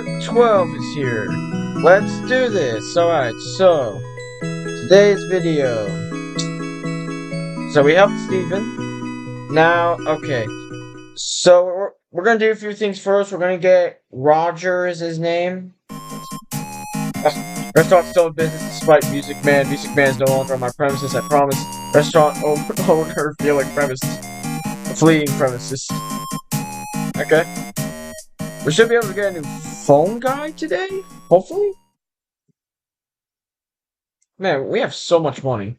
Part 12 is here. Let's do this. Alright, so today's video. So we helped Steven. Now, okay. So we're gonna do a few things first. We're gonna get Roger is his name. Restaurant still in business despite Music Man. Music Man is no longer on my premises, I promise. Restaurant owner feeling premises. Fleeing premises. Okay. We should be able to get a new phone guy today? Hopefully? Man, we have so much money.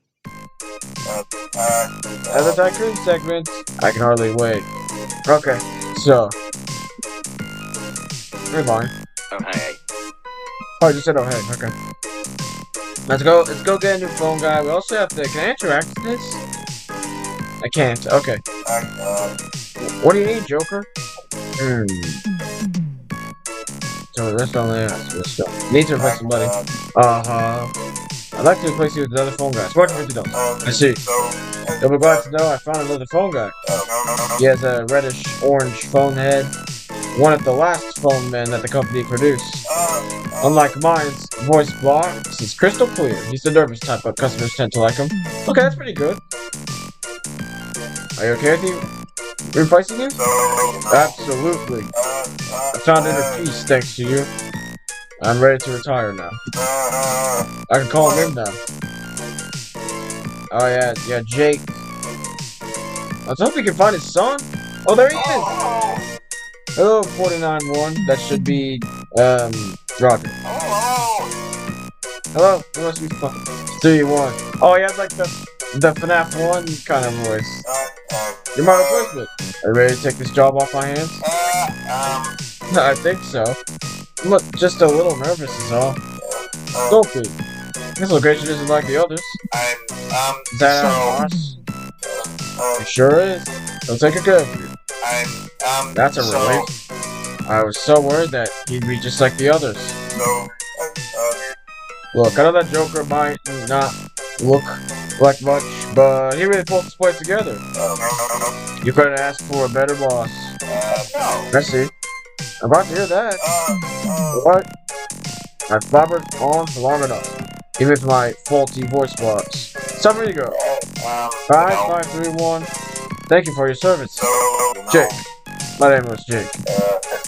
As a tycoon segment, I can hardly wait. Okay, so. You're lying. Oh, hey. Oh, you said oh hey, okay. Let's go get a new phone guy. We also have to, can I interact with this? I can't, okay. What do you need, Joker? So that's only need to replace somebody. I'd like to replace you with another phone guy. Spark $50. I see. You'll be glad to know I found another phone guy. He has a reddish-orange phone head. One of the last phone men that the company produced. Unlike mine's voice box is crystal clear. He's the nervous type, but customers tend to like him. Okay, that's pretty good. Are you okay with you replacing you? Absolutely. I found inner peace thanks to you. I'm ready to retire now. I can call him in now. Oh yeah, Jake. Let's hope we can find his son. Oh, there he is! Hello, 49-1. That should be, Roger. Hello, it must be fun. 3-1. Oh, he has like the FNAF 1 kind of voice. You're my replacement. Are you ready to take this job off my hands? I think so. I'm just a little nervous is all. Don't be. This location isn't like the others. Is that our boss? It sure is. He'll take good care of you. That's a relief. I was so worried that he'd be just like the others. Look, I know that Joker might not look like much, but he really pulled this place together. You couldn't ask for a better boss. I see. I'm about to hear that. What? I've blabbered on for long enough. Even with my faulty voice box. It's time for me to go. 5531. Thank you for your service. Jake. My name was Jake.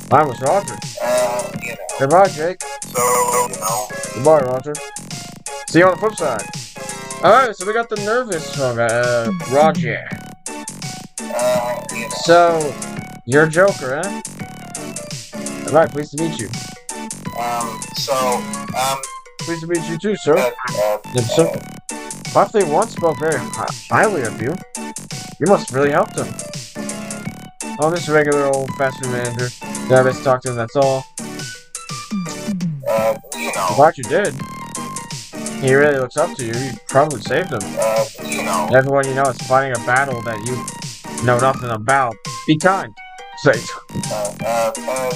Mine was Roger. Goodbye, Jake. Goodbye, Roger. See you on the flip side. Alright, so we got the nervous from Roger. So, you're Joker, eh? Alright, pleased to meet you. Pleased to meet you too, sir. Yes, sir. If they once spoke very highly of you, you must have really helped him. Oh, this regular old fast food manager. Yeah, let's talk to him, that's all. I'm glad you did. He really looks up to you. You probably saved him. Everyone you know is fighting a battle that you know nothing about. Be kind. Say.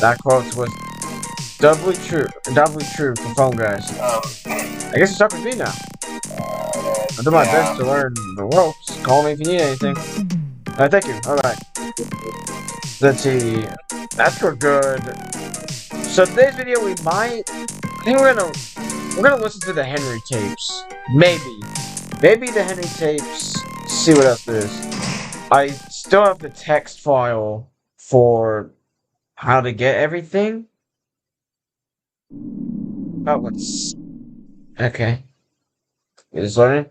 That quote was doubly true for phone guys. I guess it's up to me now. I'll do my best to learn the ropes. Call me if you need anything. Thank you. Alright. Let's see. That's good. So today's video I think we're gonna listen to the Henry tapes. Maybe the Henry tapes. See what else there is. I still have the text file for how to get everything. Oh, what's okay. It's learning.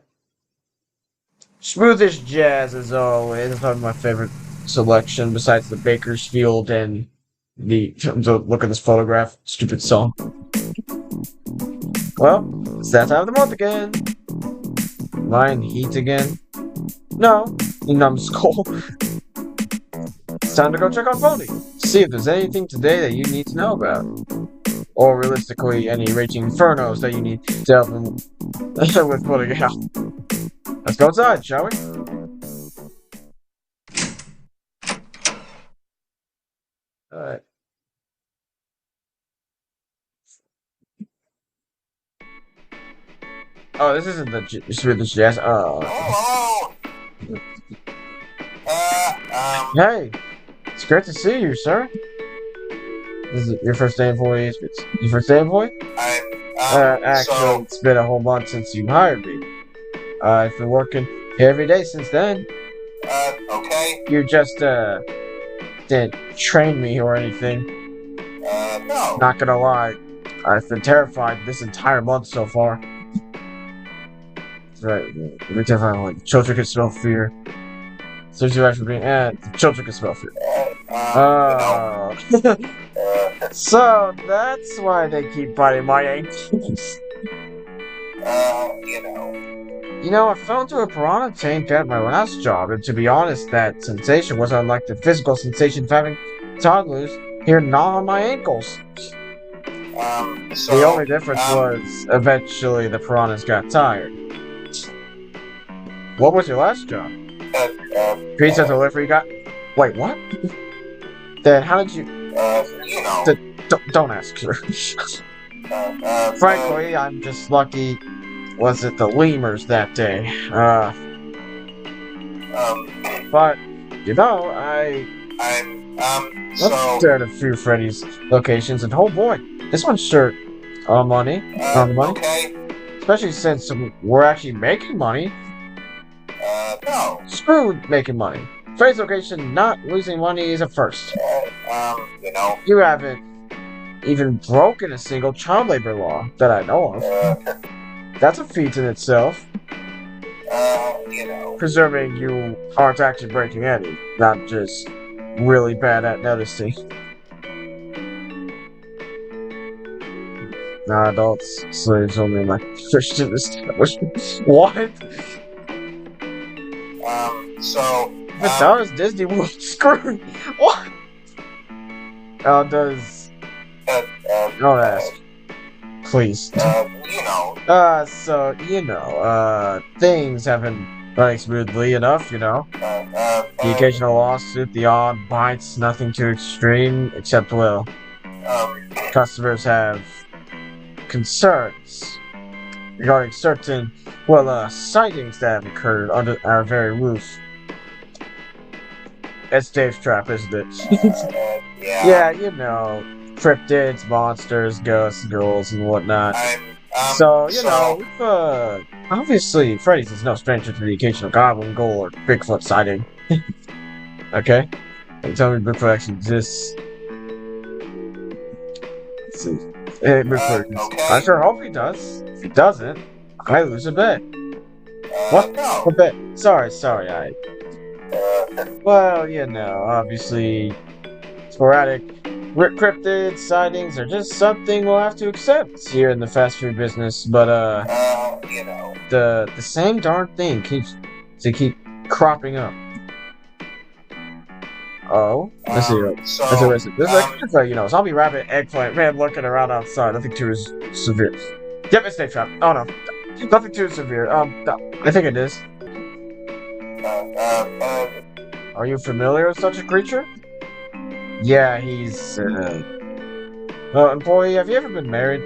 Smooth as jazz as always. That's probably my favorite selection besides the Bakersfield and the look at this photograph. Stupid song. Well, it's that time of the month again. Mine heat again. No, numbskull. It's time to go check on Pony. See if there's anything today that you need to know about. Or realistically, any raging infernos that you need to help him with putting out. Let's go outside, shall we? Alright. Oh, this isn't the Smooth Jazz. Oh. Hey! It's great to see you, sir. This is your first day employee? It's your first day employee? Actually, it's been a whole month since you hired me. I've been working here every day since then. Okay. You just, didn't train me or anything. No. Not gonna lie, I've been terrified this entire month so far. That's right, every time I'm like, children can smell fear. Search you for being, children can smell fear. Oh. So that's why they keep biting my ankles. You know. You know, I fell into a piranha tank at my last job, and to be honest, that sensation was unlike the physical sensation of having toddlers here gnaw on my ankles. The only difference was, eventually, the piranhas got tired. What was your last job? Pizza delivery guy? Wait, what? Then how did you... You know. Don't ask her. Frankly, I'm just lucky. Was it the lemurs that day? But, you know, I've at a few Freddy's locations, and oh boy, this one's sure on money. On the money. Okay. Especially since we're actually making money. No. Screw making money. Freddy's location not losing money is a first. You know. You haven't even broken a single child labor law that I know of. That's a feat in itself. You know. Presuming you aren't actually breaking any, not just really bad at noticing. Non-adults, slaves only in my Christian establishment. What? So. If it does, Disney World screwed. What? Does... Don't ask. Please. You know. So, you know, things haven't running smoothly enough, you know. The occasional lawsuit, the odd bites, nothing too extreme, except, well, customers have concerns regarding certain, well, sightings that have occurred under our very roof. It's Davetrap, isn't it? Yeah, you know, cryptids, monsters, ghosts, ghouls, and whatnot. So, you know, we've, obviously, Freddy's is no stranger to the occasional goblin, ghoul, or Bigfoot sighting. Okay? And tell me Bigfoot actually exists. Let's see. Hey, Bigfoot exists. Okay. I sure hope he does. If he doesn't, I lose a bet. What? No. A bet? Sorry, well, you know, obviously, sporadic cryptid sightings are just something we'll have to accept here in the fast food business, but, You know. the same darn thing keeps cropping up. Oh, let's see. This is like, you know, zombie rabbit, eggplant, man looking around outside. Nothing too severe. Yep, it's Davetrap. Oh no, nothing too severe. No, I think it is. Are you familiar with such a creature? Yeah, he's, employee, have you ever been married?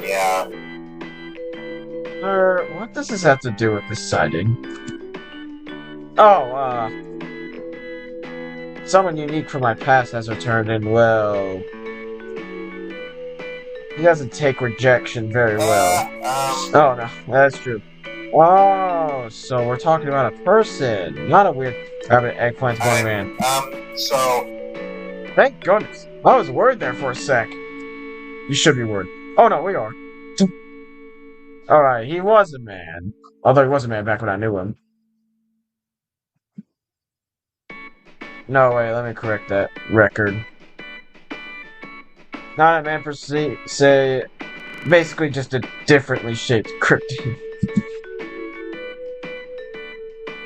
Yeah. What does this have to do with this sighting? Oh, someone unique from my past has returned, and, well, he doesn't take rejection very well. Oh, no, that's true. Oh, so we're talking about a person, not a weird rabbit, eggplant, boy man. So... Thank goodness. I was worried there for a sec. You should be worried. Oh, no, we are. Alright, he was a man. Although he was a man back when I knew him. No, wait, let me correct that record. Not a man per se, basically just a differently shaped cryptid.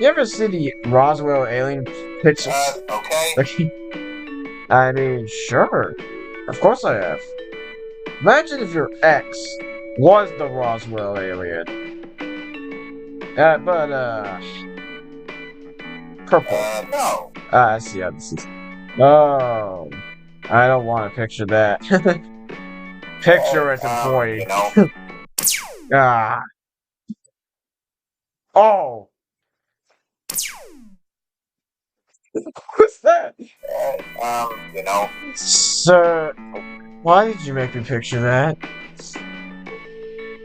You ever see the Roswell alien pictures? Okay. I mean, sure. Of course I have. Imagine if your ex was the Roswell alien. Purple. No. I see how this is. Oh. I don't want to picture that. Picture as a boy. You know. Ah. Oh. What's that? You know. Sir, why did you make me picture that?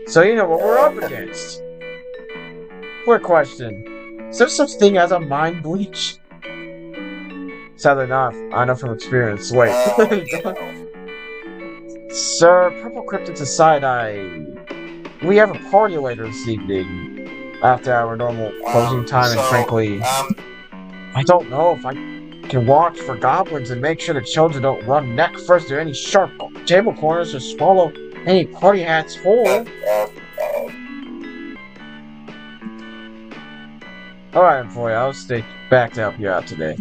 So you know what we're up against. Quick question. Is there such thing as a mind bleach? Sadly not. I know from experience. Wait. Sir, Purple Cryptid's aside, we have a party later this evening. After our normal closing time, and frankly, I don't know if I can watch for goblins and make sure the children don't run neck first through any sharp table corners or swallow any party hats whole. Alright, employee, I'll stay back to help you out today.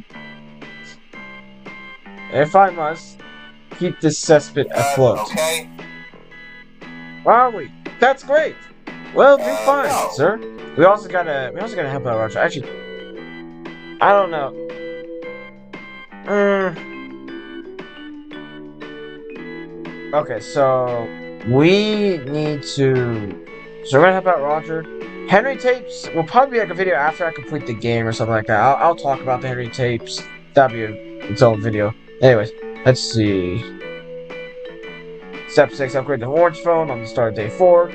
If I must, keep this cesspit afloat. Okay. Where are we? That's great! Well, do fine, no. sir. We also gotta help out Roger. Actually, I don't know. Okay, so we need to. So we're gonna help out Roger. Henry tapes will probably be like a video after I complete the game or something like that. I'll talk about the Henry tapes. That'll be its own video. Anyways, let's see. Step 6: upgrade the orange phone on the start of day 4.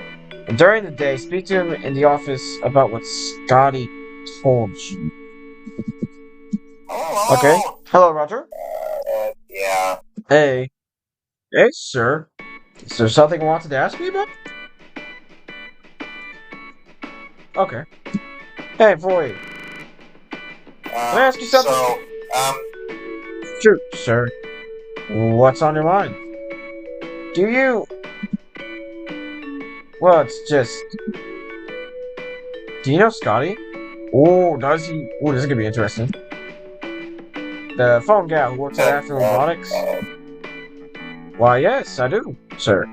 And during the day, speak to him in the office about what Scotty told you. Hello. Okay. Hello, Roger. Yeah. Hey. Hey, sir. Is there something you wanted to ask me about? Okay. Hey, boy. Can I ask you something? Shoot, sir. What's on your mind? Do you... Well, it's just... Do you know Scotty? Oh, does he? Oh, this is gonna be interesting. The phone guy who works at After Robotics? Why, yes, I do, sir.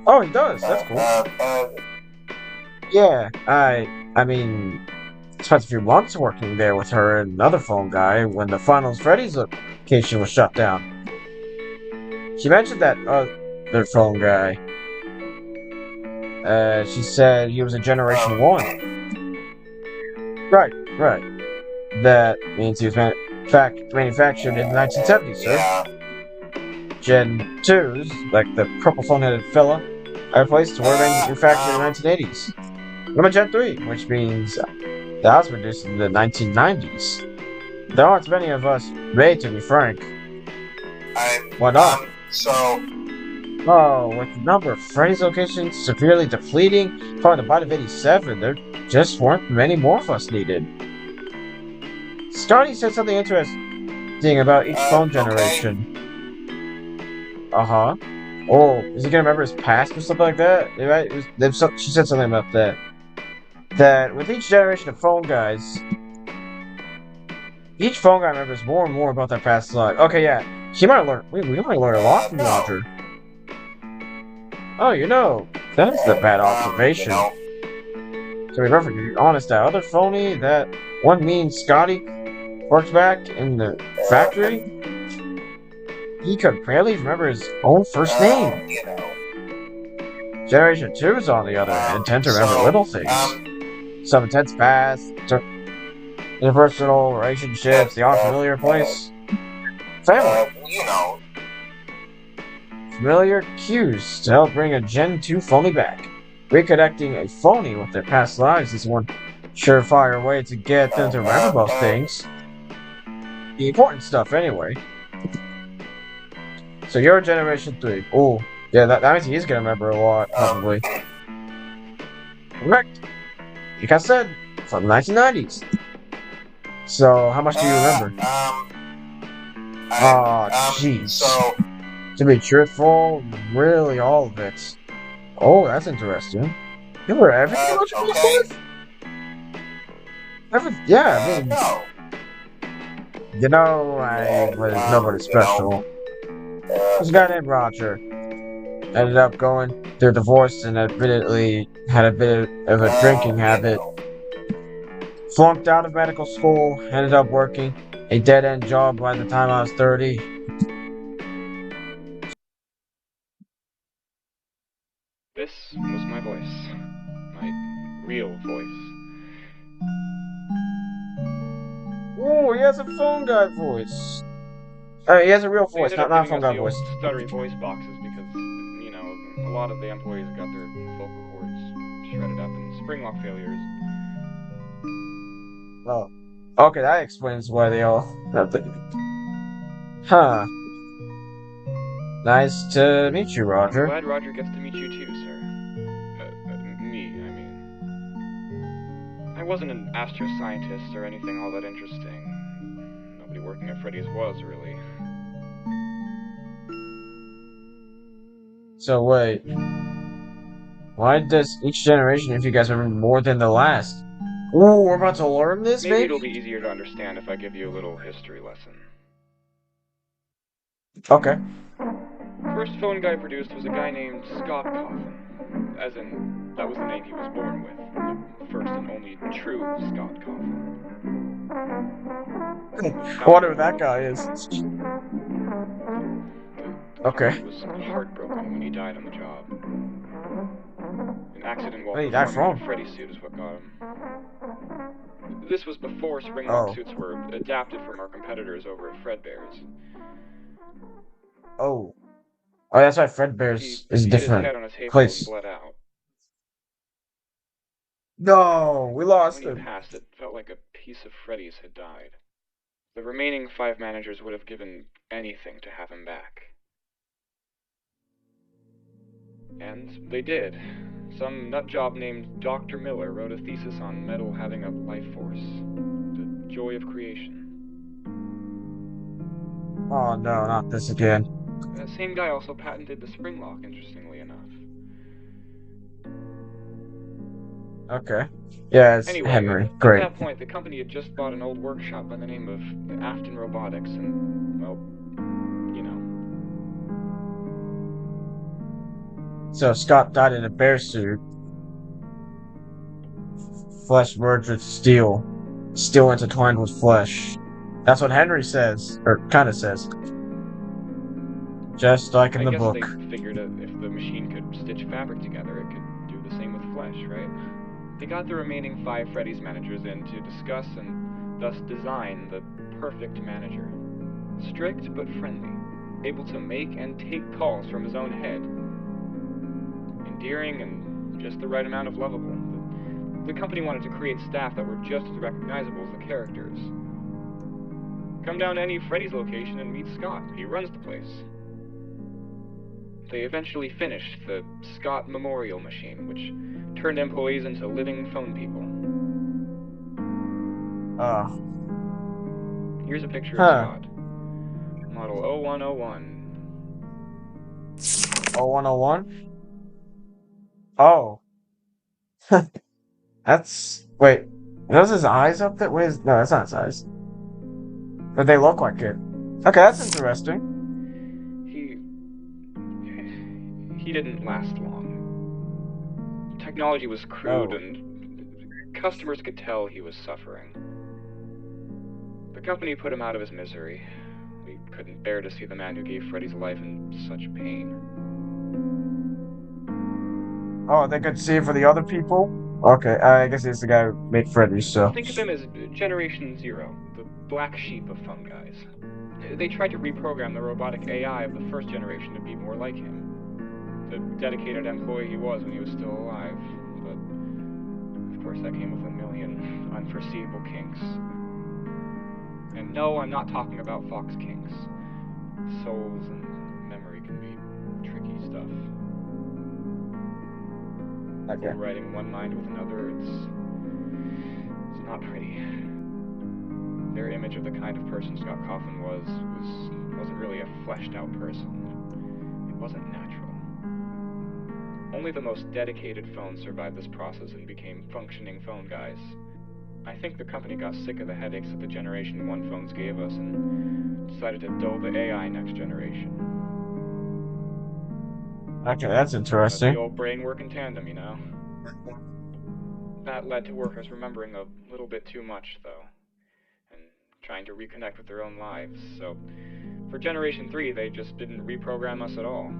Oh, he does. That's cool. Yeah, I mean, spent a few months working there with her and another phone guy when the Finals Freddy's location was shut down. She mentioned that other phone guy. She said he was a Generation 1. Right. That means he was manufactured in the 1970s, sir. Yeah. Gen 2s, like the purple phone-headed fella, are replaced to were manufactured in the 1980s. I'm a Gen 3, which means that was produced in the 1990s. There aren't many of us made, to be frank. Why not? Oh, with the number of Freddy's locations severely depleting, following the bite of 87, there just weren't many more of us needed. Scotty said something interesting about each phone generation. Uh-huh. Oh, is he gonna remember his past or something like that? Right? She said something about that. That with each generation of phone guys, each phone guy remembers more and more about their past life. Okay, yeah. She might learn. We might learn a lot from Roger. Oh, you know, that's a bad observation. To be perfectly honest, that other phony, that one mean Scotty, worked back in the factory. He could barely remember his own first name. Generation 2s, on the other hand, tend to remember little things. Some intense past, interpersonal relationships, the unfamiliar place. Family. Familiar cues to help bring a Gen 2 phony back. Reconnecting a phony with their past lives is one surefire way to get them to remember most things. The important stuff, anyway. So you're Generation 3. Oh, yeah, that means he's gonna remember a lot, probably. Correct. Like I said, from the 1990s. So, how much do you remember? Oh, jeez. To be truthful, really all of it. Oh, that's interesting. You remember everything about your past life? Yeah, I mean... You know, I was nobody special. There's a guy named Roger. Ended up going through a divorce and admittedly had a bit of a drinking habit. Flunked out of medical school, ended up working a dead-end job by the time I was 30. This was my voice. My real voice. Oh, he has a phone guy voice. He has a real They voice, ended up not a giving phone us guy the old voice. stuttery voice boxes because, a lot of the employees got their vocal cords shredded up in spring lock failures. Oh. Okay, that explains why they all have the... Huh. Nice to meet you, Roger. Glad Roger gets to meet you too, sir. Me, I mean. I wasn't an astroscientist or anything all that interesting. Nobody working at Freddy's was, really. So wait, why does each generation, if you guys remember, more than the last? Ooh, we're about to learn this, Maybe it'll baby? be easier to understand if I give you a little history lesson. Okay. First phone guy produced was a guy named Scott Coffin. As in, that was the name he was born with. The first and only true Scott Coffin. I wonder who that guy is. The Okay. company was heartbroken when he died on the job. An accident while What did he die performing in from? a Freddy suit is what got him. This was before springlock Oh. suits were adapted from our competitors over at Fredbear's. Oh. Oh, that's why He Fredbear's is hit his different head on a table and place. bled out. No, we lost When he him. passed, it felt like a piece of Freddy's had died. The remaining 5 managers would have given anything to have him back. And they did. Some nutjob named Dr. Miller wrote a thesis on metal having a life force. The joy of creation. Oh no, not this again. That same guy also patented the spring lock, interestingly enough. Okay. Yeah, it's Anyway, Henry. at Great. that point, the company had just bought an old workshop by the name of Afton Robotics, and, well, you know. So Scott died in a bear suit. Flesh merged with steel. Steel intertwined with flesh. That's what Henry says. Or kinda says. Just like in I the guess they book. figured if the machine could stitch fabric together, it could do the same with flesh, right? They got the remaining 5 Freddy's managers in to discuss and thus design the perfect manager. Strict but friendly, able to make and take calls from his own head. Endearing and just the right amount of lovable. The company wanted to create staff that were just as recognizable as the characters. Come down to any Freddy's location and meet Scott. He runs the place. They eventually finished the Scott Memorial Machine, which turned employees into living phone people. Here's a picture of Huh. Scott. Model 0101. 0101? Oh. That's... Wait. Are those his eyes up there? Wait, no, that's not his eyes. But they look like it. Okay, that's interesting. He didn't last long. Technology was crude Oh. and customers could tell he was suffering. The company put him out of his misery. We couldn't bear to see the man who gave Freddy's life in such pain. Oh, they could see it for the other people? Okay, I guess he's the guy who made Freddy, so... Think of him as Generation Zero, the black sheep of phone guys. They tried to reprogram the robotic AI of the first generation to be more like him. The dedicated employee he was when he was still alive. But, of course, that came with a million unforeseeable kinks. And no, I'm not talking about Fox kinks. Souls and memory can be tricky stuff. Okay. Overriding one mind with another, it's not pretty. Their image of the kind of person Scott Coffin wasn't really a fleshed out person. It wasn't natural. Only the most dedicated phones survived this process and became functioning phone guys. I think the company got sick of the headaches that the Generation 1 phones gave us and decided to dull the AI next generation. Okay, that's Let interesting. the old brain work in tandem, you know? That led to workers remembering a little bit too much, though, and trying to reconnect with their own lives, so for Generation 3, they just didn't reprogram us at all.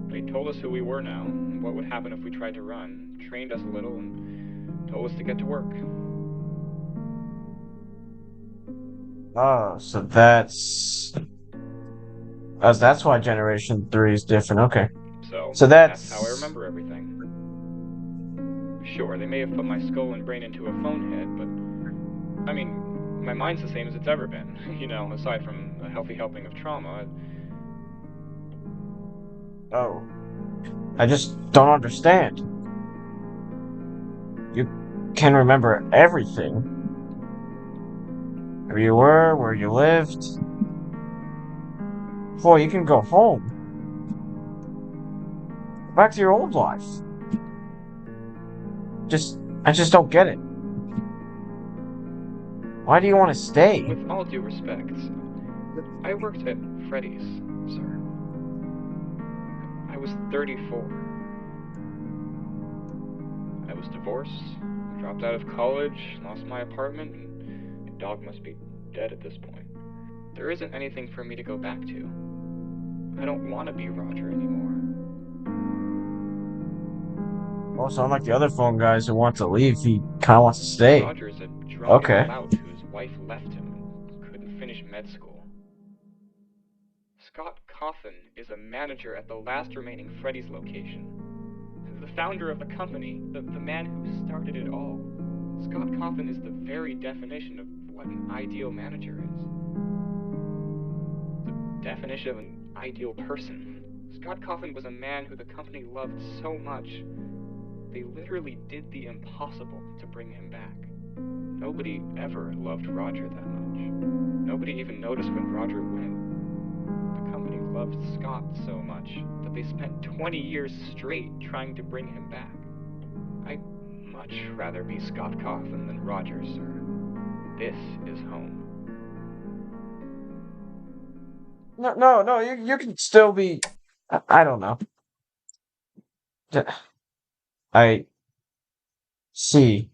They told us who we were now, and what would happen if we tried to run, trained us a little, and told us to get to work. Oh, so that's... Oh, that's why Generation 3 is different. Okay. So So that's how I that's... remember everything. Sure, they may have put my skull and brain into a phone head, but I mean, my mind's the same as it's ever been. You know, aside from a healthy helping of trauma. Oh. I just don't understand. You can remember everything. Who you were, where you lived. Boy, you can go home. Back to your old life. I just don't get it. Why do you want to stay? With all due respect, I worked at Freddy's, sir. I was 34. I was divorced, dropped out of college, lost my apartment, and my dog must be dead at this point. There isn't anything for me to go back to. I don't want to be Roger anymore. Also, unlike the other phone guys who want to leave, he kind of wants to stay. Roger's a drunken Okay. lout whose wife left him and couldn't finish med school. Scott Coffin is a manager at the last remaining Freddy's location. The founder of the company, the man who started it all. Scott Coffin is the very definition of what an ideal manager is. The definition of an ideal person. Scott Coffin was a man who the company loved so much, they literally did the impossible to bring him back. Nobody ever loved Roger that much. Nobody even noticed when Roger went. The company loved Scott so much that they spent 20 years straight trying to bring him back. I'd much rather be Scott Coffin than Roger, sir. This is home. No, you can still be... I don't know. I see.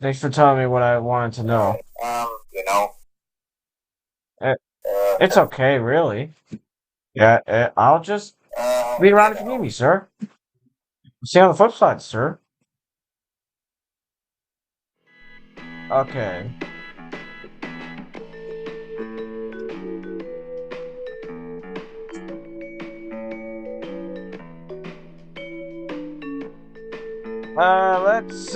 Thanks for telling me what I wanted to know. You know. It's okay, really. Yeah, I'll just be around if you need me, sir. See you on the flip side, sir. Okay. Let's,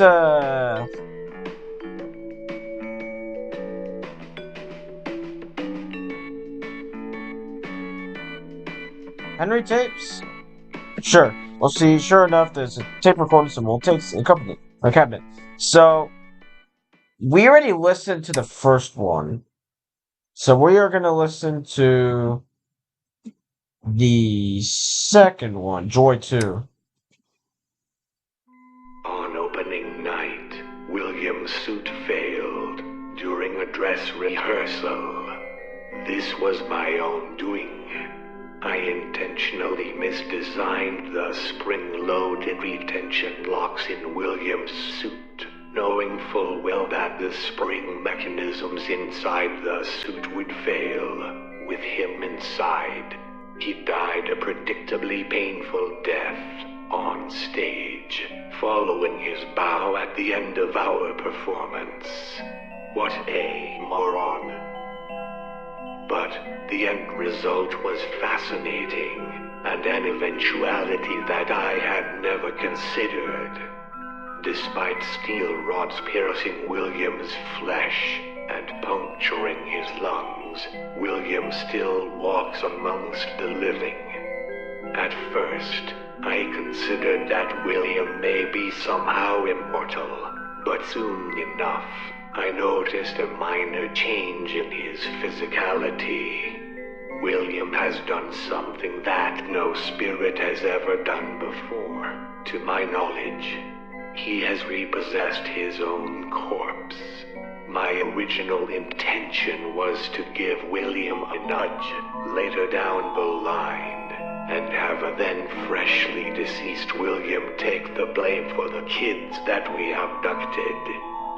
Henry tapes? Sure. Well, see, sure enough, there's a tape recording, some old tapes in a cabinet. So, we already listened to the first one. So, we are going to listen to the second one, Joy 2. On opening night, William's suit failed during a dress rehearsal. This was my own doing. I intentionally misdesigned the spring-loaded retention locks in William's suit, knowing full well that the spring mechanisms inside the suit would fail with him inside. He died a predictably painful death on stage, following his bow at the end of our performance. What a moron. But the end result was fascinating, and an eventuality that I had never considered. Despite steel rods piercing William's flesh and puncturing his lungs, William still walks amongst the living. At first, I considered that William may be somehow immortal, but soon enough, I noticed a minor change in his physicality. William has done something that no spirit has ever done before, to my knowledge. He has repossessed his own corpse. My original intention was to give William a nudge later down the line, and have a then freshly deceased William take the blame for the kids that we abducted.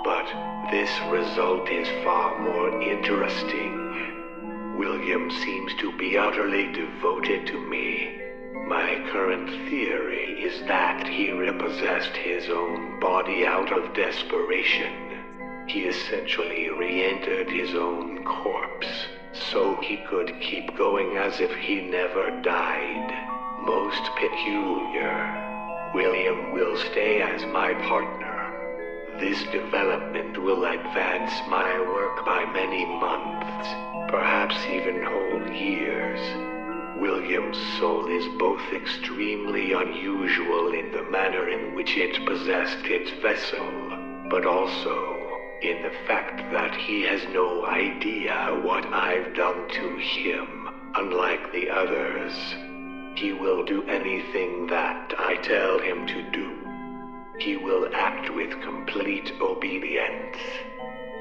But this result is far more interesting. William seems to be utterly devoted to me. My current theory is that he repossessed his own body out of desperation. He essentially re-entered his own corpse, so he could keep going as if he never died. Most peculiar. William will stay as my partner. This development will advance my work by many months, perhaps even whole years. William's soul is both extremely unusual in the manner in which it possessed its vessel, but also in the fact that he has no idea what I've done to him, unlike the others. He will do anything that I tell him to do. He will act with complete obedience.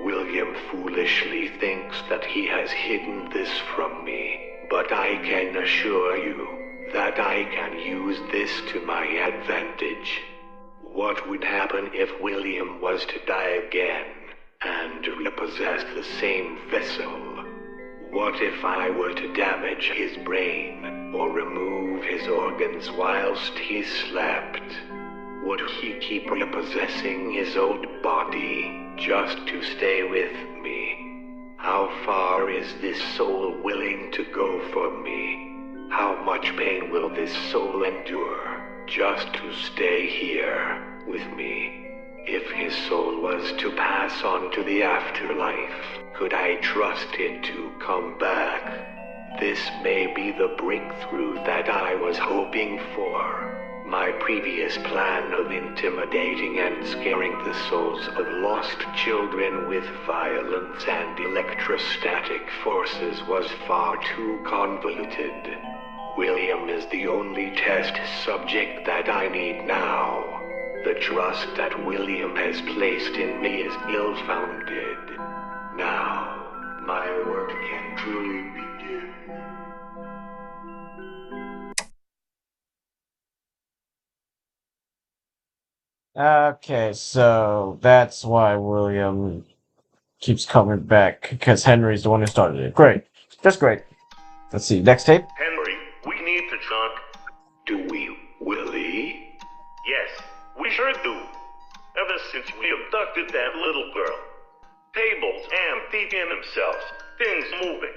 William foolishly thinks that he has hidden this from me, but I can assure you that I can use this to my advantage. What would happen if William was to die again and repossess the same vessel? What if I were to damage his brain or remove his organs whilst he slept? Would he keep repossessing his old body just to stay with me? How far is this soul willing to go for me? How much pain will this soul endure just to stay here with me? If his soul was to pass on to the afterlife, could I trust it to come back? This may be the breakthrough that I was hoping for. My previous plan of intimidating and scaring the souls of lost children with violence and electrostatic forces was far too convoluted. William is the only test subject that I need now. The trust that William has placed in me is ill-founded. Now, my work can truly begin. Okay, so that's why William keeps coming back, because Henry's the one who started it. Great. Just great. Let's see. Next tape? Henry, we need to talk. Do we, Willie? Yes, we sure do. Ever since we abducted that little girl. Tables emptied in themselves, things moving.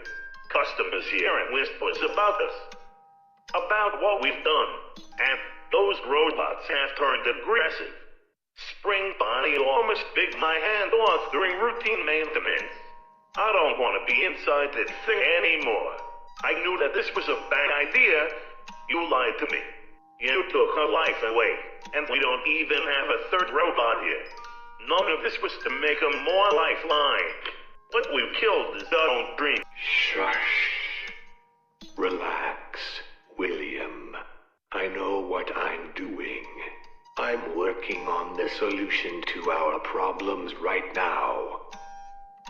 Customers hearing whispers about us. About what we've done. And those robots have turned aggressive. Spring body almost bit my hand off during routine maintenance. I don't want to be inside that thing anymore. I knew that this was a bad idea. You lied to me. You took her life away, and we don't even have a third robot here. None of this was to make her more lifeline. What we killed is our own dream. Shush. Relax, William. I know what I'm doing. I'm working on the solution to our problems right now.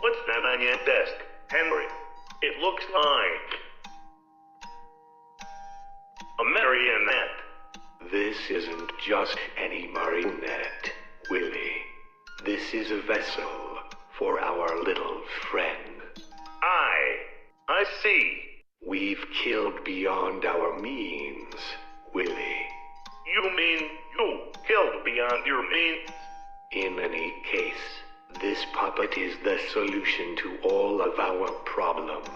What's that on your desk, Henry? It looks like a marionette. This isn't just any marionette, Willie. This is a vessel for our little friend. I see. We've killed beyond our means, Willie. You mean you killed beyond your means? In any case, this puppet is the solution to all of our problems.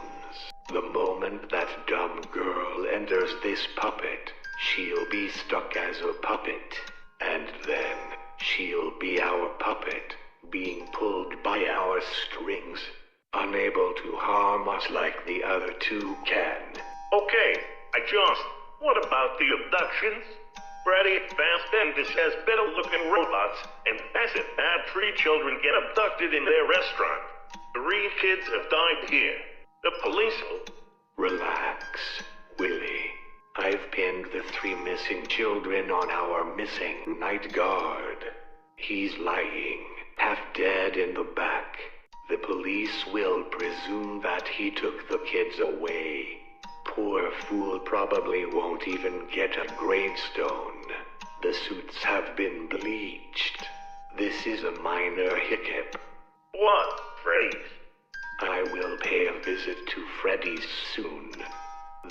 The moment that dumb girl enters this puppet, she'll be stuck as a puppet. And then she'll be our puppet, being pulled by our strings, unable to harm us like the other two can. Okay, what about the abductions? Freddy, Fast, and this has better-looking robots, and as if bad 3 children get abducted in their restaurant. 3 kids have died here. The police will... Relax, Willie. I've pinned the 3 missing children on our missing night guard. He's lying, half dead in the back. The police will presume that he took the kids away. Poor fool probably won't even get a gravestone. The suits have been bleached. This is a minor hiccup. What, Freddy's? I will pay a visit to Freddy's soon.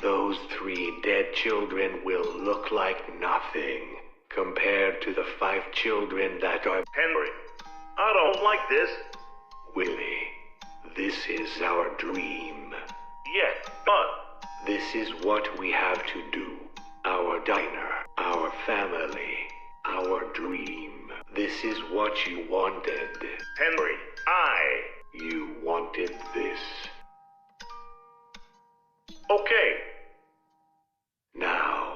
Those 3 dead children will look like nothing compared to the 5 children that are... Henry, I don't like this. Willie, this is our dream. Yeah, but This is what we have to do. Our diner, our family, our dream. This is what you wanted. Henry, You wanted this. okay. Now,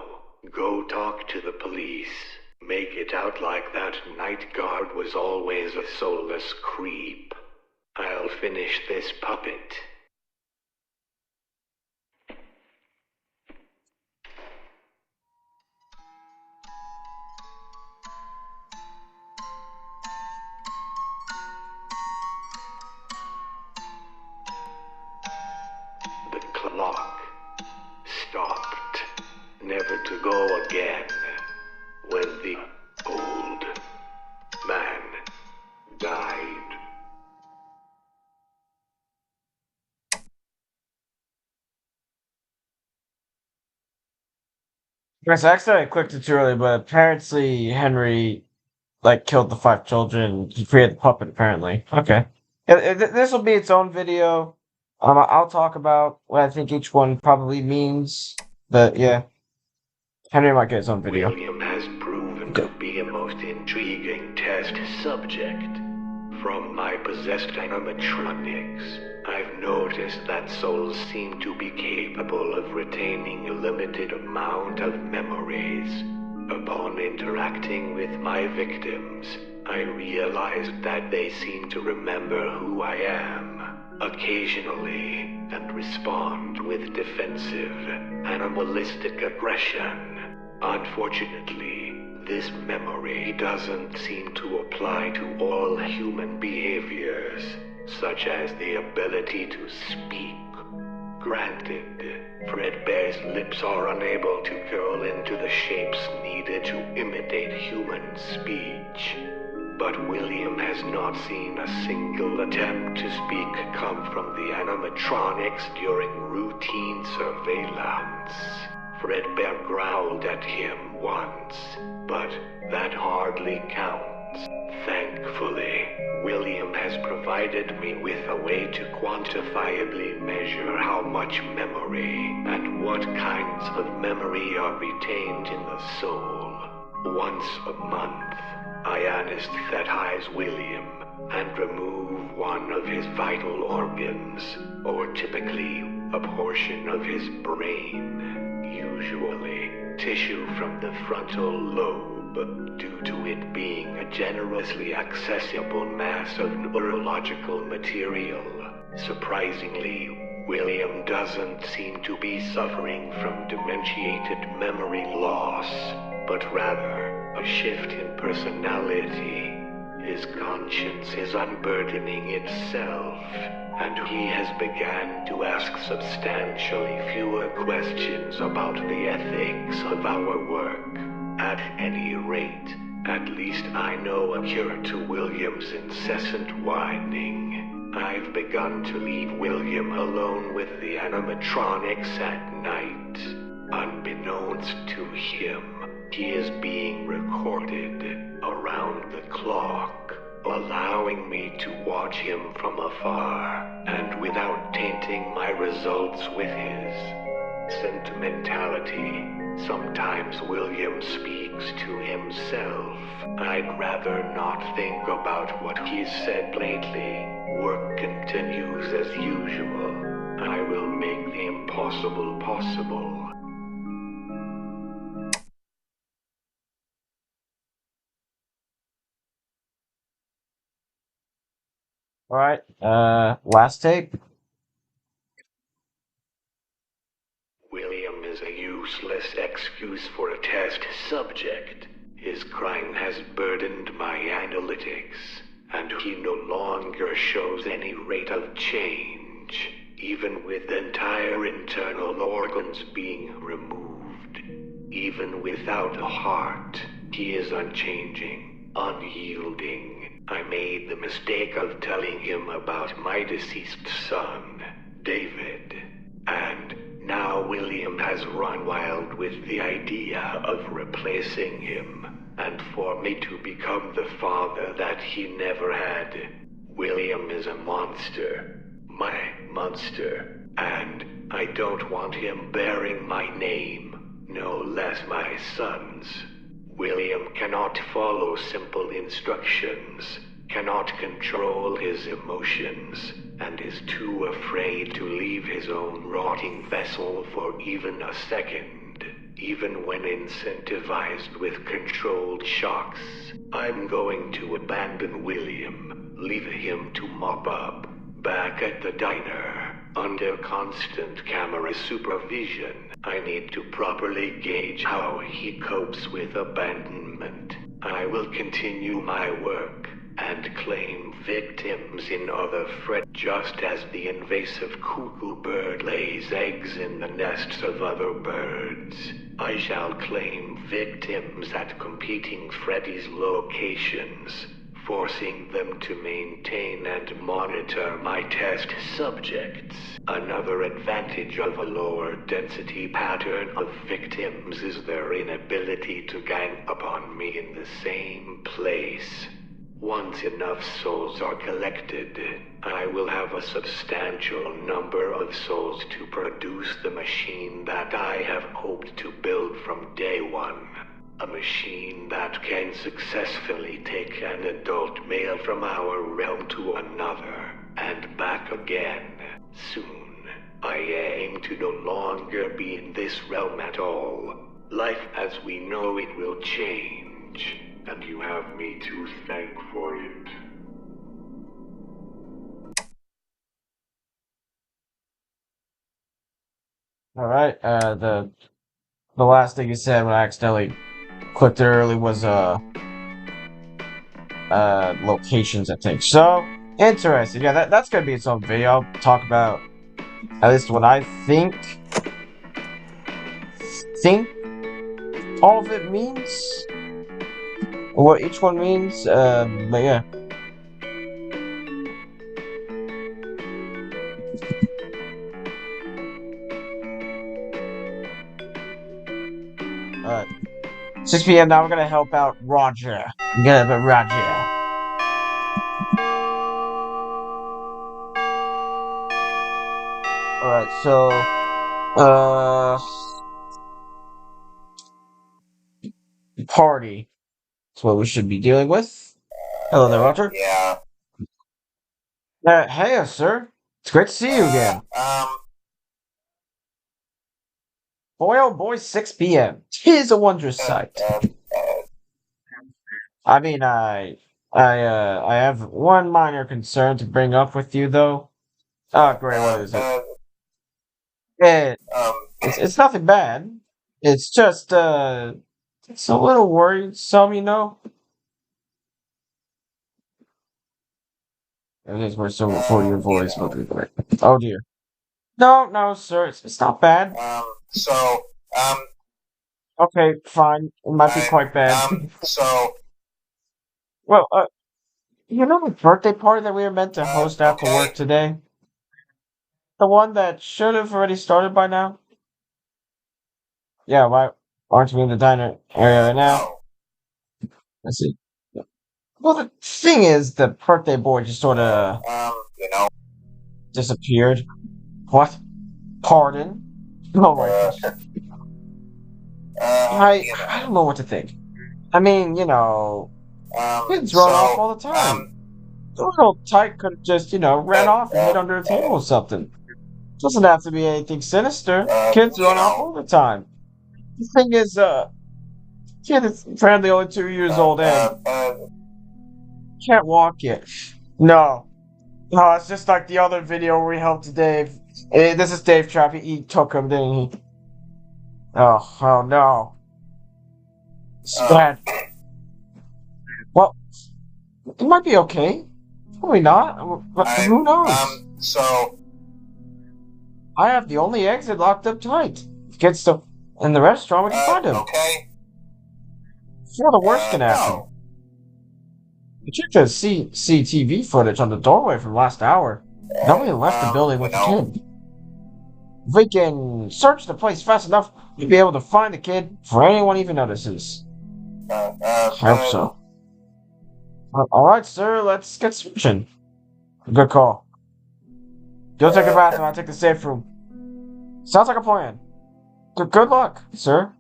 go talk to the police. Make it out like that night guard was always a soulless creep. I'll finish this puppet. The clock stopped, never to go again, when the old man died. Guys, I accidentally clicked it too early, but apparently Henry killed the 5 children. He created the puppet, apparently. Okay. This will be its own video. I'll talk about what I think each one probably means. But yeah, Henry might get his own video. William has proven to be a most intriguing test subject. From my possessed animatronics, I've noticed that souls seem to be capable of retaining a limited amount of memories. Upon interacting with my victims, I realized that they seem to remember who I am, occasionally, and respond with defensive, animalistic aggression. Unfortunately, this memory doesn't seem to apply to all human behaviors, such as the ability to speak. Granted, Fredbear's lips are unable to curl into the shapes needed to imitate human speech. But William has not seen a single attempt to speak come from the animatronics during routine surveillance. Fredbear growled at him once, but that hardly counts. Thankfully, William has provided me with a way to quantifiably measure how much memory and what kinds of memory are retained in the soul. Once a month, I anesthetize William and remove one of his vital organs, or typically a portion of his brain, usually tissue from the frontal lobe, due to it being a generously accessible mass of neurological material. Surprisingly, William doesn't seem to be suffering from dementiated memory loss, but rather a shift in personality. His conscience is unburdening itself, and he has begun to ask substantially fewer questions about the ethics of our work. At any rate, at least I know a cure to William's incessant whining. I've begun to leave William alone with the animatronics at night. Unbeknownst to him, he is being recorded around the clock, allowing me to watch him from afar, and without tainting my results with his sentimentality. Sometimes William speaks to himself. I'd rather not think about what he's said lately. Work continues as usual. I will make the impossible possible. Alright, last tape. William is a useless excuse for a test subject. His crime has burdened my analytics, and he no longer shows any rate of change, even with entire internal organs being removed. Even without a heart, he is unchanging, unyielding. I made the mistake of telling him about my deceased son, David, and now William has run wild with the idea of replacing him, and for me to become the father that he never had. William is a monster. My monster. And I don't want him bearing my name, no less my son's. William cannot follow simple instructions, cannot control his emotions, and is too afraid to leave his own rotting vessel for even a second, even when incentivized with controlled shocks. I'm going to abandon William, leave him to mop up, back at the diner, under constant camera supervision. I need to properly gauge how he copes with abandonment. I will continue my work and claim victims in other threats, just as the invasive cuckoo bird lays eggs in the nests of other birds. I shall claim victims at competing Freddy's locations, forcing them to maintain and monitor my test subjects. Another advantage of a lower density pattern of victims is their inability to gang upon me in the same place. Once enough souls are collected, I will have a substantial number of souls to produce the machine that I have hoped to build from day one. A machine that can successfully take an adult male from our realm to another, and back again, soon. I aim to no longer be in this realm at all. Life as we know it will change, and you have me to thank for it. Alright, the last thing you said when I accidentally clicked it early was, locations, I think. So, interesting. Yeah, that's gonna be its own video. I'll talk about, at least what I think all of it means. What each one means, but yeah. Alright. 6 p.m. now we're gonna help out Roger. We're gonna help out Roger. Alright, so party. That's what we should be dealing with. Hello there, Roger. Yeah. Hey, sir. It's great to see you again. Boy, oh boy, 6 p.m. 'Tis a wondrous sight. I mean, I have one minor concern to bring up with you, though. Oh, great, what is it? It's nothing bad. It's just, it's a little worrisome, you know? Everything's more so for your voice, but oh dear. No, sir, it's not bad. So, Okay, fine. It might be quite bad. so, Well, you know the birthday party that we were meant to host after work today? The one that should have already started by now? Yeah, why aren't we in the diner area right now? Let's see. Well, the thing is, the birthday boy just sort of you know, disappeared. What? Pardon? Oh my gosh. I don't know what to think. I mean, you know, kids run off all the time. The little tyke could have just, ran off and hid under a table or something. Doesn't have to be anything sinister. Kids run off all the time. The thing is, kid is apparently only 2 years old and can't walk yet. No, it's just like the other video where we helped Dave. This is Davetrap. He took him, didn't he? Oh no. It's bad. Well, it might be okay. Probably not. But who knows? so, I have the only exit locked up tight. If kids still in the restaurant, we can find him. okay. Before the worst can happen. We checked the CCTV footage on the doorway from last hour. Nobody left the building with the kid. If we can search the place fast enough, we'll be able to find the kid before anyone even notices. I hope so. Alright, sir, let's get searching. Good call. You'll take a bath and I'll take the safe room. Sounds like a plan. Good luck, sir.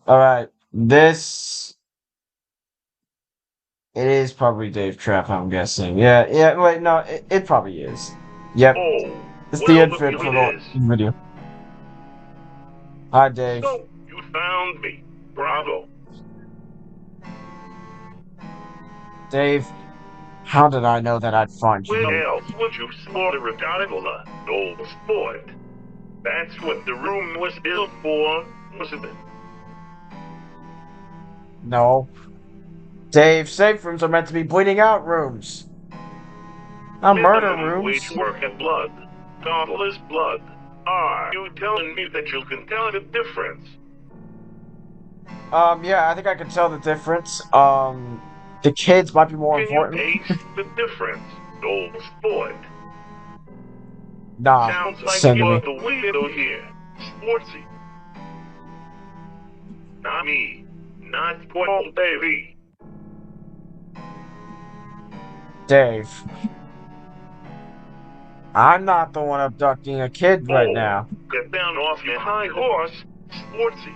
Alright, this... It is probably Davetrap, I'm guessing. Yeah, wait, no, it probably is. Yep, Oh, it's the well, infant look for who the it is. video. Hi, Dave. So, you found me. Bravo. Dave, how did I know that I'd find you? Where else would you slaughter a gondola, old sport? That's what the room was built for, wasn't it? No. Dave, safe rooms are meant to be bleeding out rooms. Not murder rooms. Wage work and blood. Gondola's blood. Are you telling me that you can tell the difference? Yeah, I think I can tell the difference. The kids might be more important. Can you taste the difference, old sport? Nah, Sounds like send to you're me. the weirdo here. Sportsy. Not me. Not poor old Davey. Dave. I'm not the one abducting a kid right now. Get down off your high horse, Sportsy.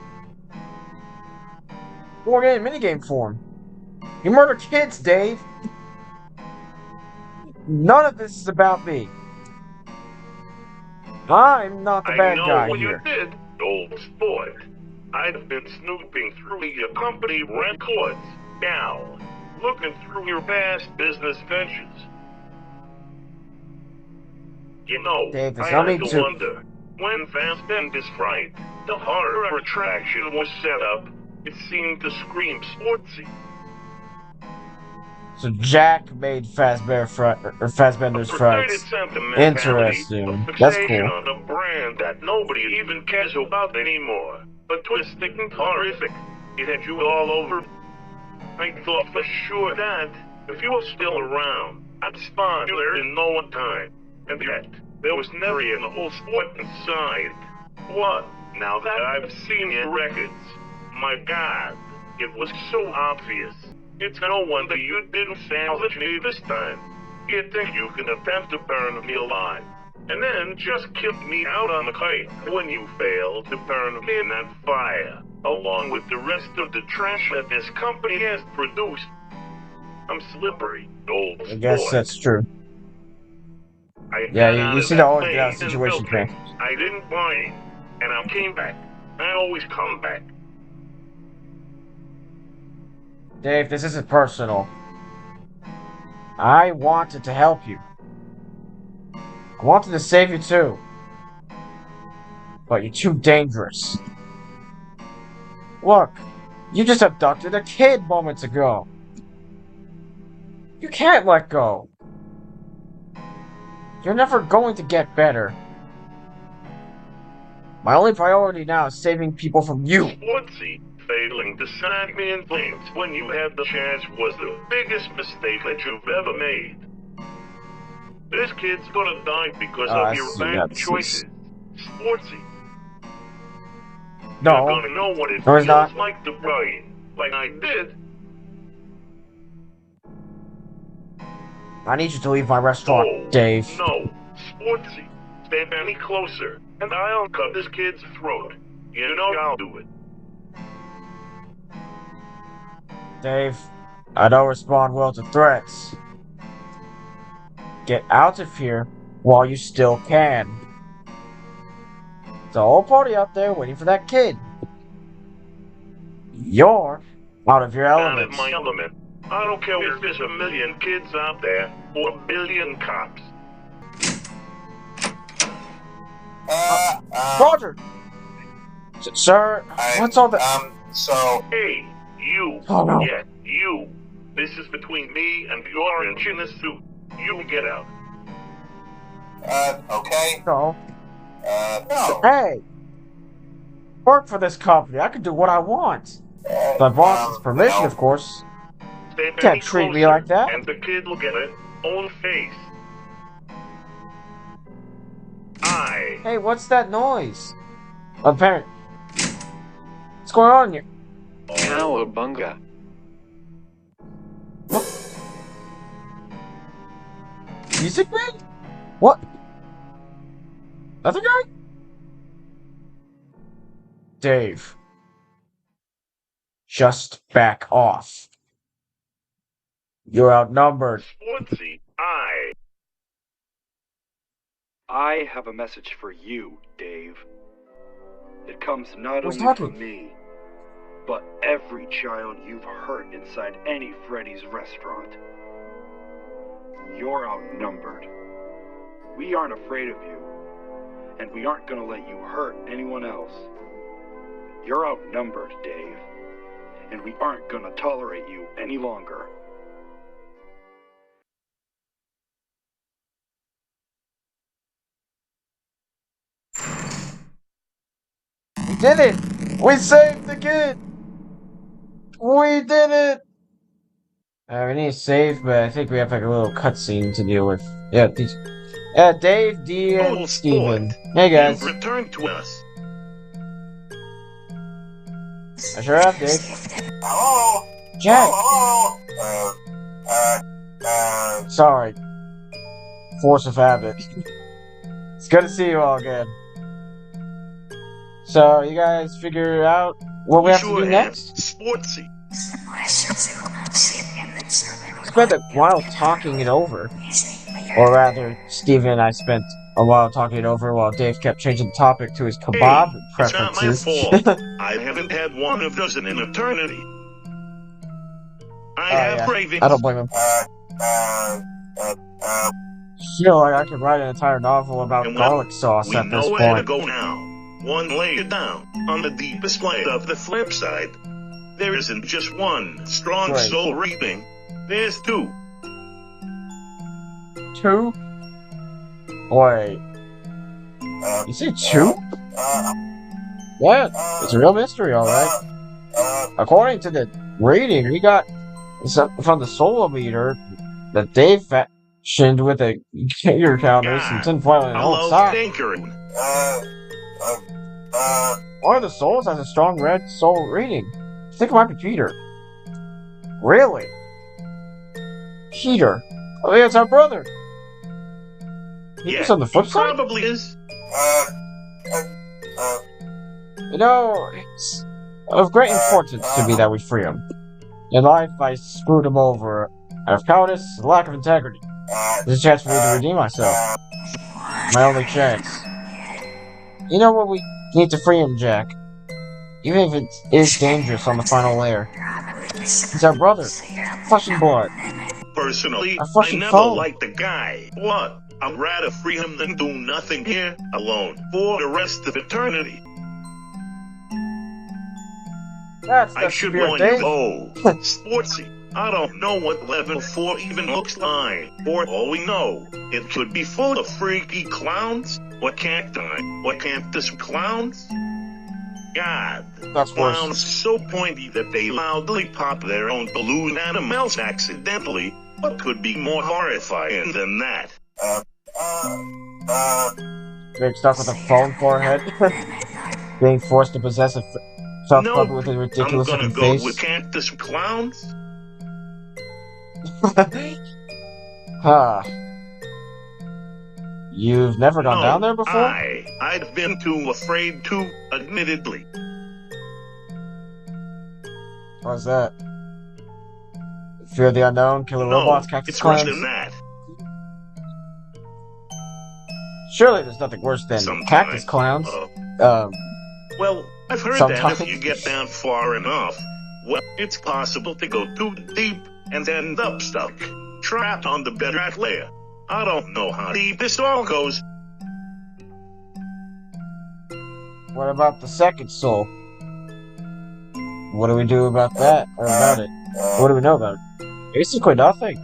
We're getting minigame form. You murder kids, Dave. None of this is about me. I'm not the bad guy I know what here. you did, old sport. I've been snooping through your company records. Now, looking through your past business ventures. You know, Dave, there's I no had need to to- wonder, when Fast and is right, the horror attraction was set up, it seemed to scream sportsy. So Jack made Fazbender's Perverted fries. sentimentality, Interesting. a That's fixation cool. on a brand that nobody even cares about anymore. But twisted and horrific. It had you all over. I thought for sure that, if you were still around, I'd spawn you there in no time. And yet, there was never an old sport inside. What? Now that I've seen your records, my God, it was so obvious. It's no wonder you didn't salvage me this time. You think you can attempt to burn me alive, and then just kick me out on the kite when you fail to burn me in that fire, along with the rest of the trash that this company has produced. I'm slippery, old I guess sport. that's true. I Yeah, got you out of seem that to always get out of phase and situations, built man. things. I didn't whine, and I came back. I always come back. Dave, this isn't personal. I wanted to help you. I wanted to save you too. But you're too dangerous. Look, you just abducted a kid moments ago. You can't let go. You're never going to get better. My only priority now is saving people from you. Sportsy, failing to send me in flames when you had the chance was the biggest mistake that you've ever made. This kid's gonna die because I of your see, bad that's- choices. Sportsy, No, you're gonna know what it No, he's feels not. like to brain, like I did. I need you to leave my restaurant, Oh, Dave. no, Sportsy, step any closer, and I'll cut this kid's throat. You know I'll do it. Dave, I don't respond well to threats. Get out of here while you still can. There's a whole party out there waiting for that kid. You're out of your Out of element. my element. I don't care if there's a million kids out there or a billion cops. Roger! Sir, what's all that? So, Hey, you. Oh, no. Yeah, you. This is between me and the orange in the suit. You get out. okay. No. No. Hey! Work for this company. I can do what I want. My boss's permission, of course. Step Can't any treat me closer, like that. And the kid will get it. Own face. I. Hey, what's that noise? Parent. What's going on here? Cowabunga. seasick man? What? Other guy? Dave. Just back off. You're outnumbered. Sportsy, I have a message for you, Dave. It comes not Who's only talking? from me, but every child you've hurt inside any Freddy's restaurant. You're outnumbered. We aren't afraid of you, and we aren't gonna let you hurt anyone else. You're outnumbered, Dave, and we aren't gonna tolerate you any longer. We did it! We saved the kid! We did it! We need to save, but I think we have like a little cutscene to deal with. Yeah, Dave, D, Oh, and Steven. sport. Hey guys. You've returned to us. I sure have, Dave. Hello? Jack! Hello? Sorry. Force of habit. It's good to see you all again. So, you guys figure out what we have to do next? Sportsy. Spent a while talking it over. Or rather, Steven and I spent a while talking it over while Dave kept changing the topic to his kebab preferences. It's not my fault. I haven't had one of those in an eternity. I have cravings. I don't blame him. Feel like I could write an entire novel about garlic sauce at this We know where to point. go now. One layer down, on the deepest layer of the flip side. There isn't just one strong Right. soul reaping. There's two. Two? Wait. You say two? Yeah, it's a real mystery, alright. According to the reading we got from the soul meter that Dave fashioned with a Geiger counters and tinfoil and an old Hello, sock. tinkering. One of the souls has a strong red soul reading. I think it might be Peter. Really? Peter? Oh, yeah, it's our brother. Peter's on the flip he side? probably is. You know, it's of great importance to me that we free him. In life, I screwed him over out of cowardice and lack of integrity. There's a chance for me to redeem myself. My only chance. You know what? We need to free him, Jack. Even if it is dangerous on the final layer. He's our brother. Flesh and blood. Personally, A I fucking never phone. liked the guy. What? I'd rather free him than do nothing here, alone, for the rest of eternity. That's I the should spirit, warn Dave. you, Sportsy, I don't know what level 4 even looks like. For all we know, it could be full of freaky clowns, or cacti, or cactus clowns. God, That's worse. clowns so pointy that they loudly pop their own balloon animals accidentally. What could be more horrifying than that? Being stuck with a phone forehead. Being forced to possess a self Nope, with a I'm ridiculous gonna looking go face. with cactus clowns. Huh. You've never gone down there before? I'd been too afraid to, admittedly. What's that? Fear of the unknown, killer robots, cactus it's worse clowns? than that. Surely there's nothing worse than Sometimes. cactus clowns. Well, I've heard Sometimes. that if you get down far enough, well, it's possible to go too deep and end up stuck, trapped on the bedrock layer. I don't know how deep this all goes. What about the second soul? What do we do about that? Or about it? What do we know about it? Basically nothing.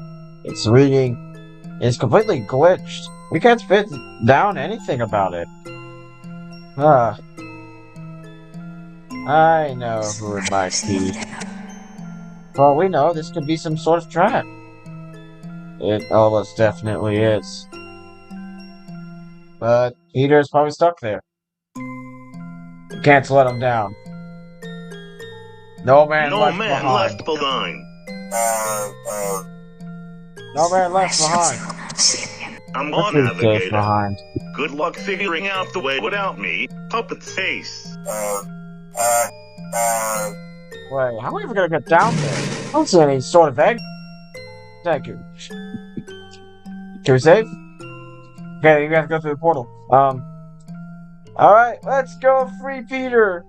Its reading is completely glitched. We can't spit down anything about it. I know who it might be. For all we know, this could be some sort of trap. It almost definitely is. But Peter's probably stuck there. We can't let him down. No man left behind. No man left behind. I'm Let's on leave Dave Navigator. behind. Good luck figuring out the way without me. Puppet face. Wait, how are we ever gonna get down there? I don't see any sort of egg. Thank you. Can we save? Okay, you have to go through the portal. Alright, let's go free Peter!